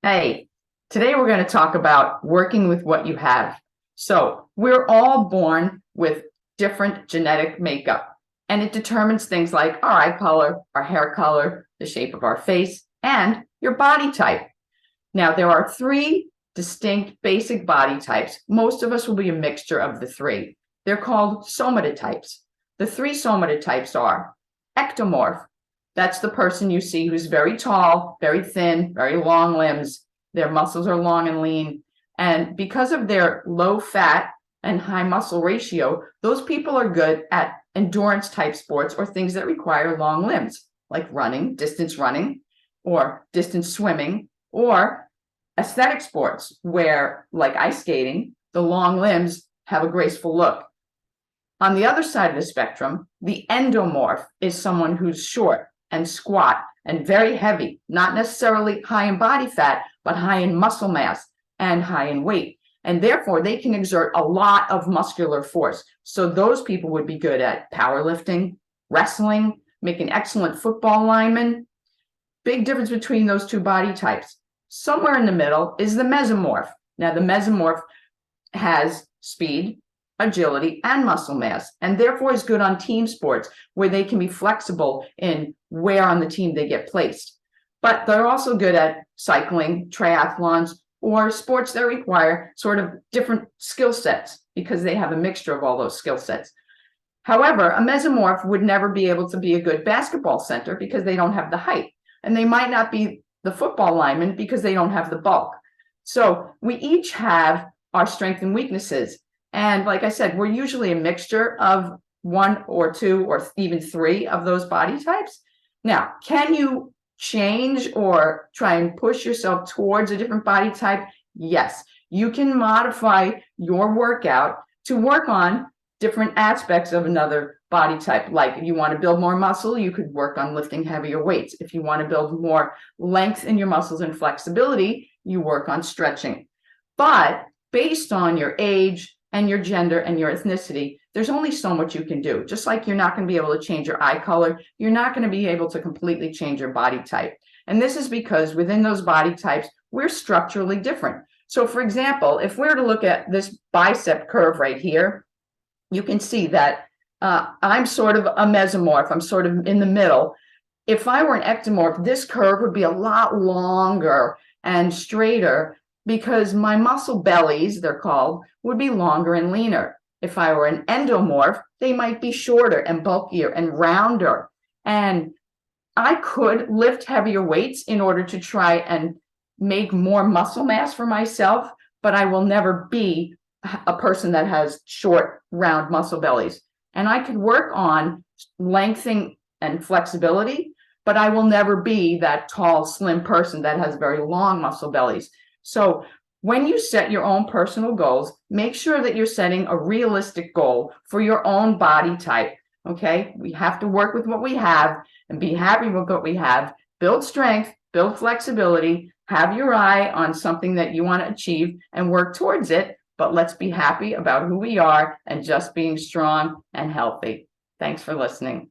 Hey, today we're going to talk about working with what you have. So, we're all born with different genetic makeup, and it determines things like our eye color, our hair color, the shape of our face, and your body type. Now, there are three distinct basic body types. Most of us will be a mixture of the three. They're called somatotypes. The three somatotypes are ectomorph. That's the person you see who's very tall, very thin, very long limbs. Their muscles are long and lean. And because of their low fat and high muscle ratio, those people are good at endurance type sports or things that require long limbs, like running, or distance swimming, or aesthetic sports where, like ice skating, the long limbs have a graceful look. On the other side of the spectrum, the endomorph is someone who's short and squat and very heavy, not necessarily high in body fat, but high in muscle mass and high in weight. And therefore, they can exert a lot of muscular force. So those people would be good at powerlifting, wrestling, make an excellent football lineman. Big difference between those two body types. Somewhere in the middle is the mesomorph. Now, the mesomorph has speed, agility, and muscle mass, and therefore is good on team sports where they can be flexible in where on the team they get placed. But they're also good at cycling, triathlons, or sports that require sort of different skill sets because they have a mixture of all those skill sets. However, a mesomorph would never be able to be a good basketball center because they don't have the height, and they might not be the football lineman because they don't have the bulk. So we each have our strengths and weaknesses. And like I said, we're usually a mixture of one or two or even three of those body types. Now, can you change or try and push yourself towards a different body type? Yes, you can modify your workout to work on different aspects of another body type. Like if you want to build more muscle, you could work on lifting heavier weights. If you want to build more length in your muscles and flexibility, you work on stretching. But based on your age and your gender and your ethnicity, there's only so much you can do. Just like you're not going to be able to change your eye color, you're not going to be able to completely change your body type. And this is because within those body types, we're structurally different. So for example, if we were to look at this bicep curve right here, you can see that I'm sort of a mesomorph. I'm sort of in the middle. If I were an ectomorph, this curve would be a lot longer and straighter because my muscle bellies, they're called, would be longer and leaner. If I were an endomorph, they might be shorter and bulkier and rounder. And I could lift heavier weights in order to try and make more muscle mass for myself, but I will never be a person that has short, round muscle bellies. And I could work on lengthening and flexibility, but I will never be that tall, slim person that has very long muscle bellies. So when you set your own personal goals, make sure that you're setting a realistic goal for your own body type. Okay, we have to work with what we have and be happy with what we have. Build strength, build flexibility, have your eye on something that you want to achieve and work towards it. But let's be happy about who we are and just being strong and healthy. Thanks for listening.